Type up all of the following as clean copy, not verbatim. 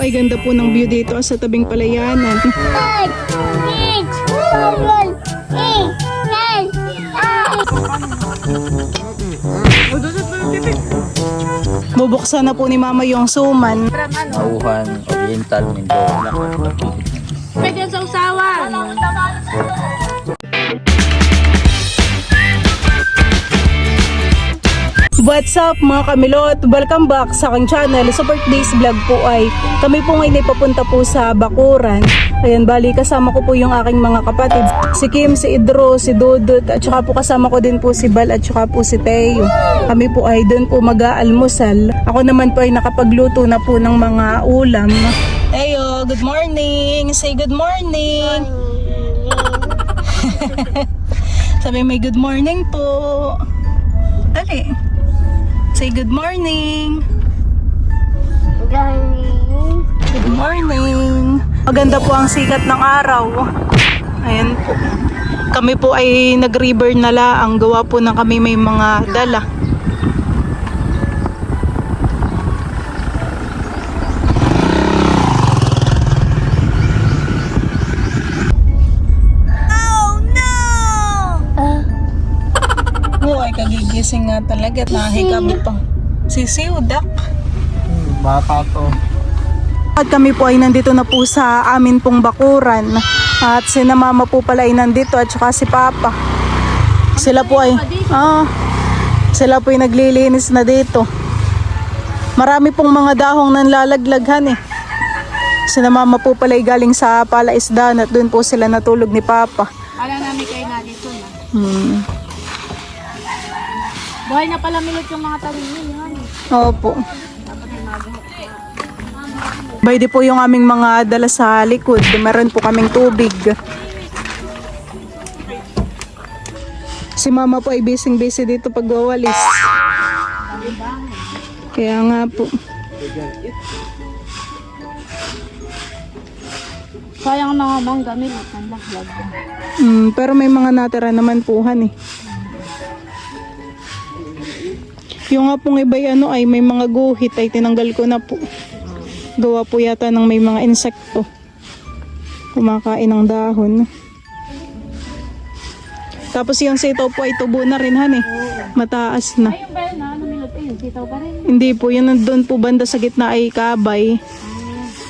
Oh, ay ganda po ng view dito sa tabing palayanan. Bubuksan na po ni Mama yung suman. Mauhan, Oriental, Mindoro. Pwede sa usawan. What's up mga kamilot? Welcome back sa aking channel. Sa birthday's vlog po ay kami po ngayon ay papunta po sa Bakuran. Ayan, bali kasama ko po yung aking mga kapatid. Si Kim, si Idro, si Dudut, at saka po kasama ko din po si Bal at saka po si Teo. Kami po ay doon po mag-aalmusal. Ako naman po ay nakapagluto na po ng mga ulam. Teo, good morning! Say good morning! Sabi may good morning po. Dali. Say good morning. Good morning. Maganda po ang sikat ng araw. Ayan po. Kami po ay nag-river na laang. Gawa po ng kami may mga dala. Ay kagigising nga talaga at nahikab pa. Sisiudak. Bata to. At kami po ay nandito na po sa amin pong Bakuran. At si na Mama po pala ay nandito at saka si Papa. Sila po ay sila po ay naglilinis na dito. Marami pong mga dahong nanlalaglagan eh. Si na Mama po pala ay galing sa palaisdaan at doon po sila natulog ni Papa. Alam namin kayo na dito na. Buhay na pala milot yung mga tanim nyo. Opo. Bayde po yung aming mga dala sa likod. Meron po kaming tubig. Si Mama po ay busy dito pagwawalis. Kaya nga po. Sayang na nga bang gamit at nalaglag. Pero may mga natira naman puhan eh. Yung nga pong iba ay may mga guhit ay tinanggal ko na po. Gawa po yata ng may mga insekto. Kumakain ng dahon. Tapos yung sitaw po ay tubo na rin han eh. Mataas na. Ayun ba yun na? Ano milot yun? Sitaw pa rin? Hindi po, yun nandun po banda sa gitna ay kabay.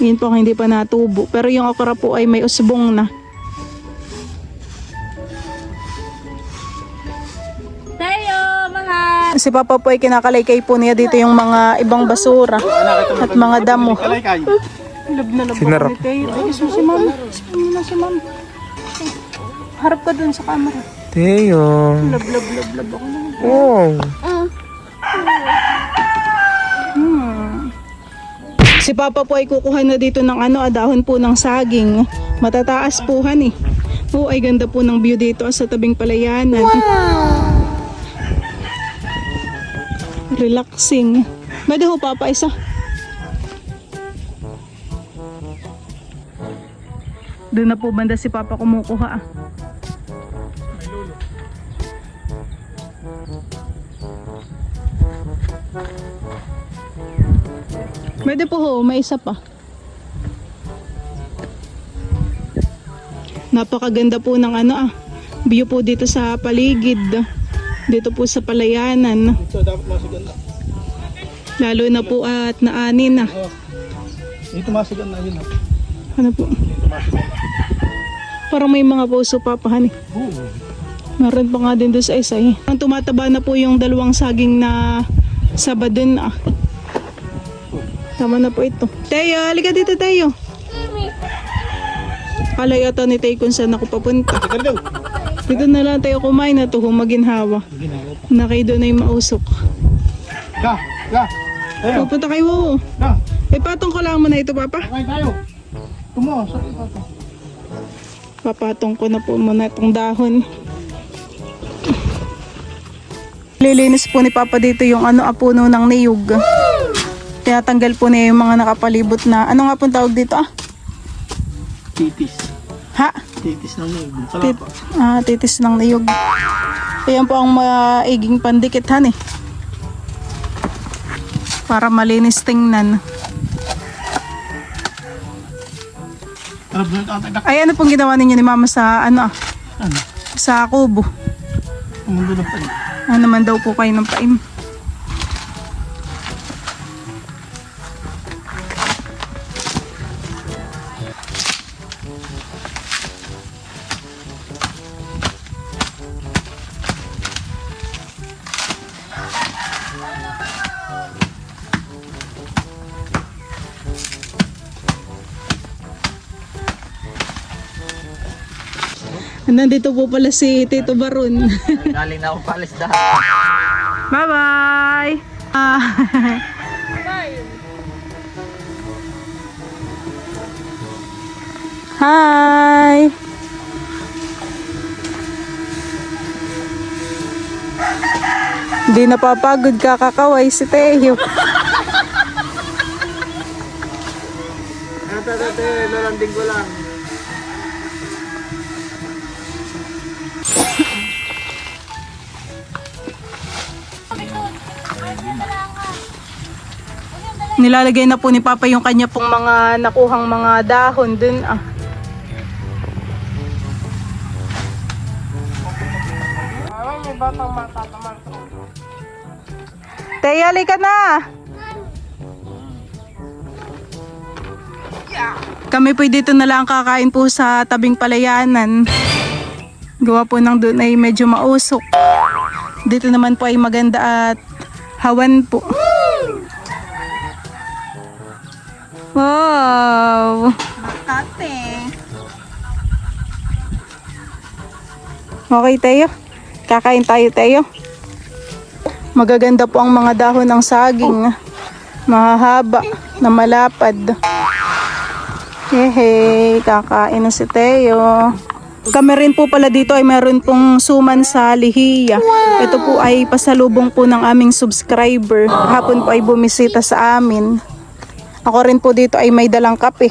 Yun po ang hindi pa natubo. Pero yung okra po ay may usbong na. Si Papa po ay kinakalaykay po niya dito yung mga ibang basura at mga damo. Lab na lab ako ni Teo. Ay, si Mama. Si Mama. Harap ka dun sa camera. Teo. Lab ako. Oh. Si Papa po ay kukuha na dito ng dahon po ng saging. Matataas po han eh. Oh, ay ganda po ng view dito sa tabing palayanan. Relaxing. Pwede ho Papa isa. Doon na po banda si Papa kumukuha. Pwede po ho, may isa pa. Napakaganda po ng view po dito sa paligid. Dito po sa palayanan. Lalo na po at naanin na. Dito masigan na yun. Ano po? Parang may mga puso papahan eh. Meron pa nga din doon sa isa eh. Ang tumataba na po yung dalawang saging na sabadon ah. Tama na po ito. Teo, halika dito Teo. Kala yata ni Teo kung saan ako papunta. Dito na lang tayo kumain na to, maginhawa. Na kayo doon ay mausok. Pupunta kayo. Patong ko lang muna ito, Papa. Okay tayo. Tumo, sakit pa to. Papatong ko na po muna itong dahon. Lilinis po ni Papa dito yung puno ng niyog. Tinatanggal po niya yung mga nakapalibot na, ano nga pong tawag dito Titis. Ha? Titis ng niyog. Titis ng niyog. Ayan po ang maiging pandikithan eh. Para malinis tingnan. Ay, ano pong ginawa ninyo ni Mama sa ano? Ano? Sa kubo? Umundo na pa yun. Ano naman daw po kayo ng paim? Nandito po pala si Tito Baron. Galing na ako palis da. Bye-bye! Hi! Hindi napapagod kakakaway si Teo. Ate, lalanding ko lang. Nilalagay na po ni Papa yung kanya pong mga nakuhang mga dahon dun. Teya, halika na! Kami po dito na lang kakain po sa tabing palayanan. Gawa po ng doon ay medyo mausok. Dito naman po ay maganda at hawan po. Wow! Makate. Okay, Teo. Kakain tayo, Teo. Magaganda po ang mga dahon ng saging. Mahahaba na malapad. Hehe, kakain na si Teo. Kami rin po pala dito ay meron pong suman sa Lihiya. Ito po ay pasalubong po ng aming subscriber. Hapon po ay bumisita sa amin. Ako rin po dito ay may dalang kape.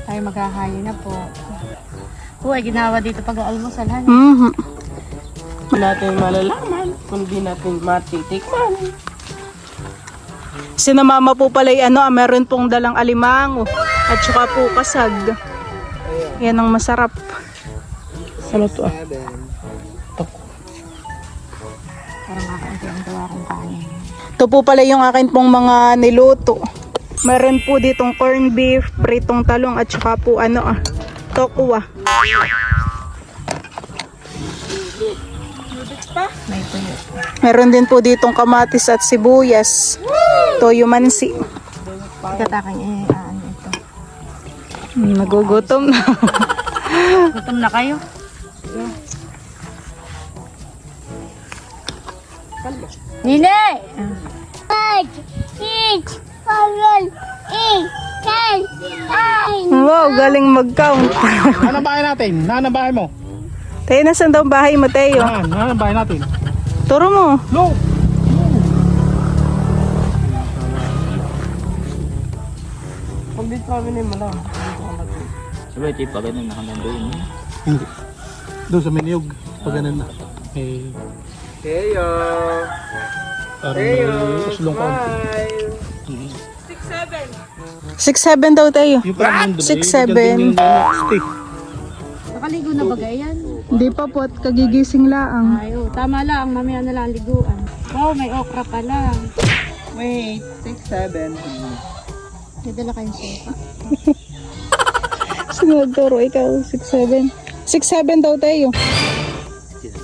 Tayo maghahayo na po. Ay ginawa dito pag-aalmusal. Natin malalaman kung di natin matitikman. Sina Mama po pala ay meron pong dalang alimango at saka po kasag. Yan ang masarap. Ano to ah? Parang makainti ang gawa kong kanin. Ito po pala yung akin pong mga niluto. Meron po ditong corned beef, pritong talong at saka po tokwa. May tuyo. Meron din po ditong kamatis at sibuyas. Toyo mansi. Kataking ano ito. Nagugutom na. Gutom na kayo? Nine! 5, 6, 7, 8, 9, 10. Wow, galing mag-count. Ano bahay natin? Ano bahay mo? Tayo, nasan daw ang bahay mo, Teo? Ano bahay natin? Turo mo. No! Kung di kami na malam. Sabay, di pa ganun hanggang doon. Hindi. Doon sa Miniyog. Pag ganun na. Eh, Teo! parang may uslong konti. 6'7" daw, Teo. Yung parang nandun, 6'7". Stick. Nakaligo na ba yan? Hindi pa po at kagigising laang. Ay, tama lang. Mamaya na lang liguan. Wow, may okra pala. Wait, 6, 7. May dala kayong sopa. Sunod, Toro, ikaw, 6'7". 6'7" daw, Teo. 6, 7,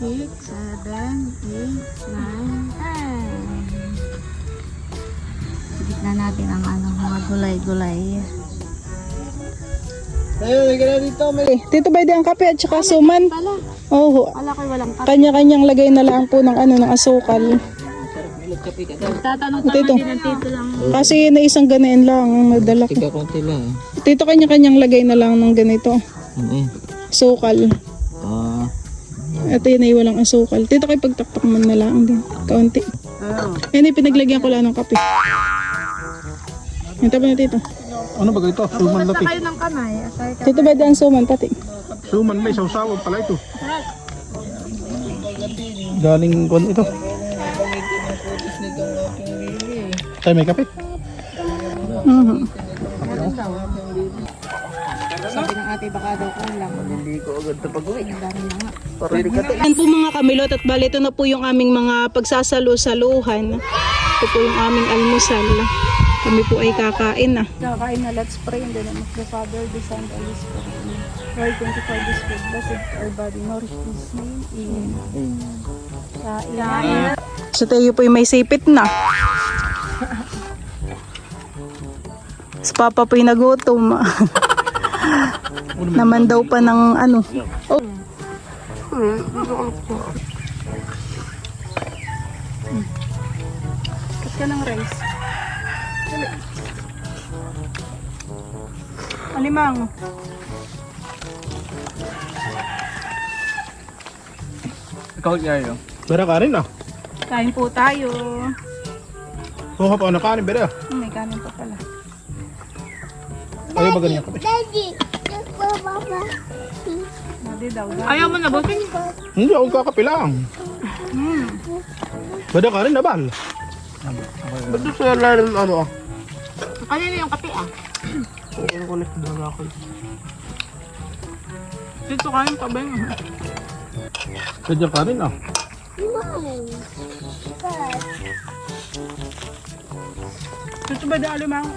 8, 9, 10. Sigit na natin ang mga gulay-gulay. Teo, may gana dito. May... Tito Bayde ang kape at saka suman. Pala, Oo. wala kayo walang kape. Kanya-kanyang lagay na lang po ng ng asukal. Tatanong Tito. din ng tito lang. Kasi na isang ganain lang ang nadala ko. Tiga konti lang. Tito, kanya-kanyang lagay na lang ng ganito. Ano eh? Asukal. Ito yun ay walang asukal. Tito, kay pagtaktak man na lang din. Kaunti. Yan ay pinaglagyan ko lang ng kape. Ito pa na, Tito. Ano ba ito? Suman Basta lati. kayo ng kamay. Asay ka. Tito Bayde ang suman pati. Suman may sawsawan pala ito. Galing kon ito. Tayo may kape. Mhm. Sabi ng ate baka daw kulang. Hindi ko agad ito pag-uwi. Ang dami na nga. Yan po mga kamilot at bali ito na po yung aming mga pagsasalo-saluhan. Ito po yung aming almusal. Kami po ay kakain na. Kakain na, let's pray in the name of the Father, the Son, and the Holy Spirit. Lord, thank you for this food. Blessed our body, nourish this name. Amen. So tayo po yung may sipit na. Si Papa po yung nagutom. Naman daw pa ng ano. Oh. Kat ka ng rice. Dali. Alimang. Ikaw yayo. Bera kanin ah. Kain po tayo. Kuha pa ako ng kanin, bera. May kanin pa pala. Ayaw ba ganyan kape? Hindi daw. Ayaw mo na butin? Hindi, ako kakape lang. Bera kanin na bal. Ba't doon sa lalim ano ah? Kanina yung kape ah. Ano ko ulit doon ako. Dito kain pa ba yun? Ganyan kanin ah. Dito ba da alimang?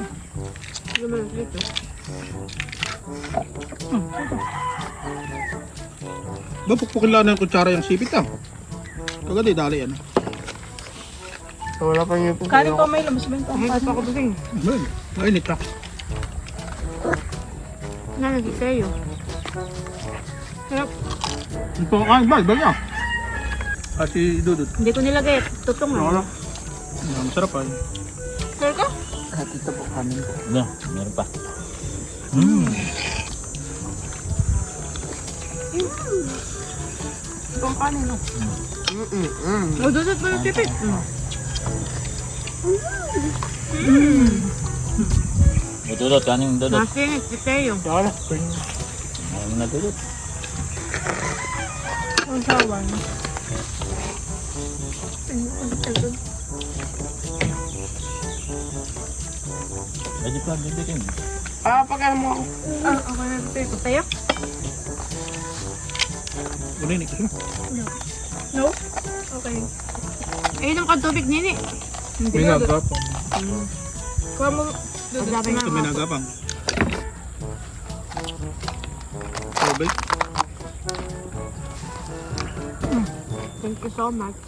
Ba, pukpukin lang ng kutsara yung sipit ah. Kagad dali yan. Wala pa niyo po. Kanin pa may labas ba ito? Ako busing. Ayun, mainit ah. Nalagay kayo. Ito ang kain, bal, bal niya. Ah, si Dudut. Hindi ko nilagay. Tutong Ano? na. Masarap ah. Sure ka? At ito po kanin po. No, meron pa. Ito ang kanin no? Udusot pa yung tipit. Dudot, kanin dudot. Masinit si Teo. Ano na dudot? Ang sawan. Pwede pa bibitin. Pagkano mo ako? Okay na ito. Tayo? Ulinik ko siya. No? Okay. Inom ka tubig nini. May nagapang. Kuha mo. Pagdabi na Ito may nagapang. Tubig. Thank you so much.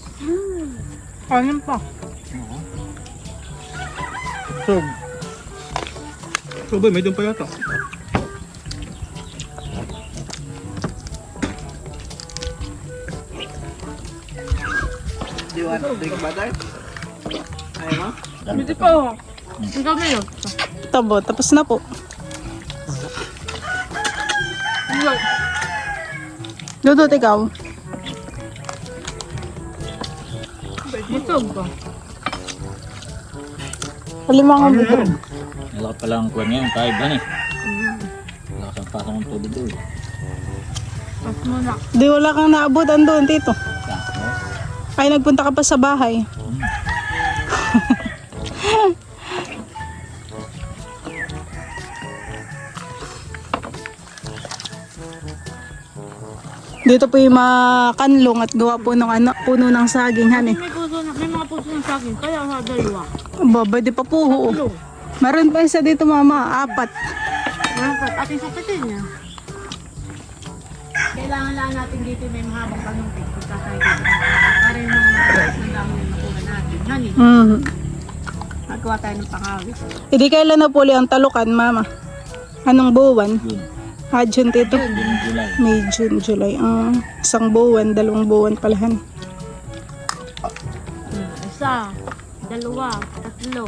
Kanin pa. So, Sobe, may doon pa yata. Di ba? Drink butter? Ayaw mo? Hindi pa oh. Ang dami yun. Tabo, tapos na po. Dudot ikaw. Busog ba? Alimang ang dudot. Nalakad pala ang kuwan ngayon. Tayo ba ni? Nalakas ang pasok ng tubig doon. Pas mo na. Di wala kang naabutan doon, tito. Tapos, Ay, nagpunta ka pa sa bahay. Dito po yung mga kanlong at gawa po ng ano, puno ng saging, han eh. May mga puso ng saging. Kaya nga dalawa. Baba, di pa po. Meron pa isa dito mama, 4. Dapat ating sakitin niya. Kailangan lang natin dito may mahabang panumpik. Pagkakaya dito. Para yung mga mataas ng dami na nakuha natin. Yan eh. Magawa tayo ng pangawit. Hindi kailan na po ang talukan, mama? Anong buwan? June. June tito. July. May, June, July. Isang buwan, 2 buwan palahan. Isa, 2, 3.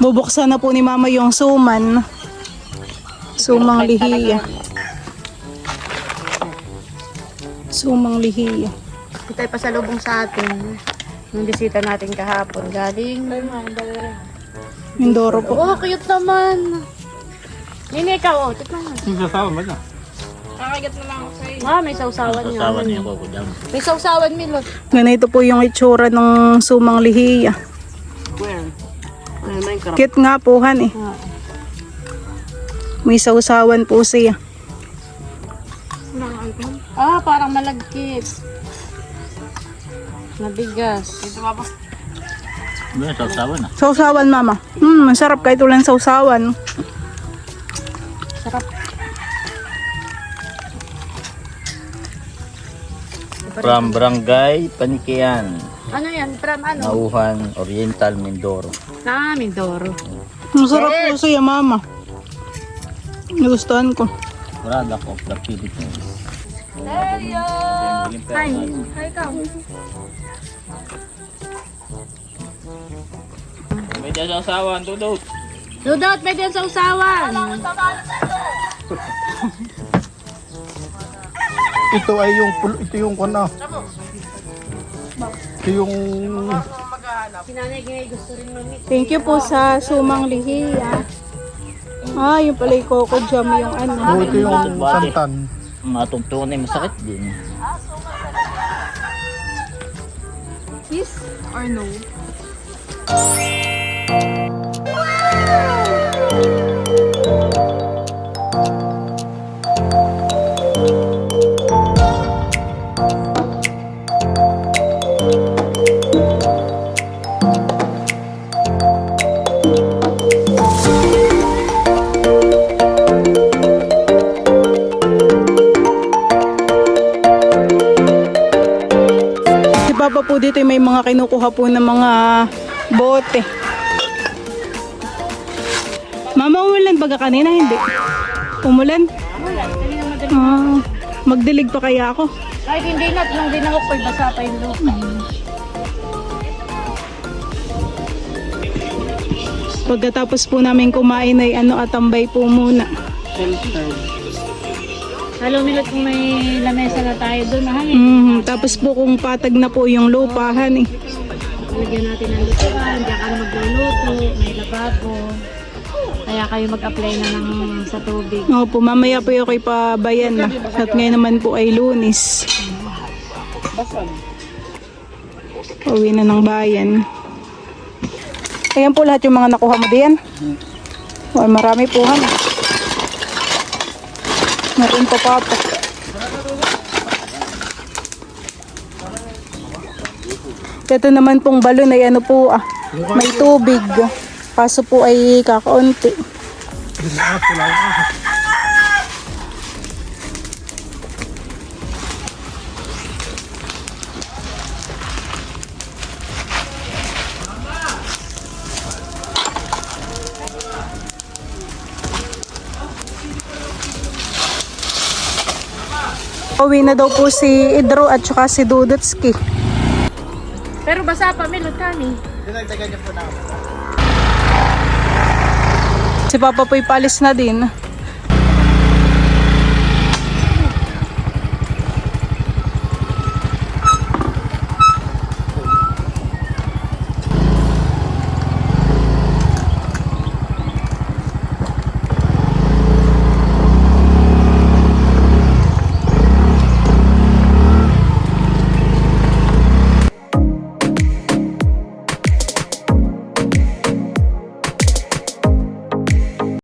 Bubuksan na po ni mama yung suman. Sumang lihiya. Sumang lihiya. Ito ay pasalubong sa atin. Nung bisita natin kahapon. Galing. Mindoro po. Oh, cute naman. Nini, ikaw, oh. Tikman mo. Yung sasawa ba niya? May sausawan niya. Kasawa niya ako ko dyan. May sausawan, Milot. Ganito po yung itsura ng sumang lihiya. Where? Minecraft. Cute nga po, han eh. May sausawan po siya. Ah, parang malagkit. Nabigas. Ano yung sausawan na? Sausawan, mama. Masarap kahit walang sausawan. From Barangay Panikian, Ano yan? From ano? Nauhan, Oriental, Mindoro. Mindoro. Masarap po siya, mama. Nagustuhan ko. Product of the Philippines. Hi. Hi, ikaw. May dyan sausawan, Dudut. Dudot, may din sa usawan. Ito ay yung ito yung ano. Ito yung Sinanay gusto rin mamit. Thank you po sa sumang lihiya. Yung pala yung coco jam yung ano. ito yung santan. Matungtungan ay masakit din. Yes or no? Si Papa po dito may mga kinukuha po ng mga bote. Mama, umulan ba ka kanina? Hindi. Umulan? Magdilig pa kaya ako? Kahit hindi na, nung din ako pag basa pa yung lupa. Pagkatapos po namin kumain ay atambay po muna. Halo minute kung may lamesa na tayo doon, Tapos po kung patag na po yung lupahan eh. Lagyan natin ng lutuan, diyan ka na magluluto, may lababo. Kaya kayo mag-apply na ng sa tubig. Opo, mamaya po yung pabayan na. At ngayon naman po ay Lunes. Uwi na ng bayan. Ayan po lahat yung mga nakuha mo diyan. Ay, marami po han. Meron pa papa. Ito naman pong balon ay may tubig. Kaso po ay kakaunti. Uwi na daw po si Idro at saka si Dudutski. Pero basa pa, milot kami. Si Papa po'y palis na din.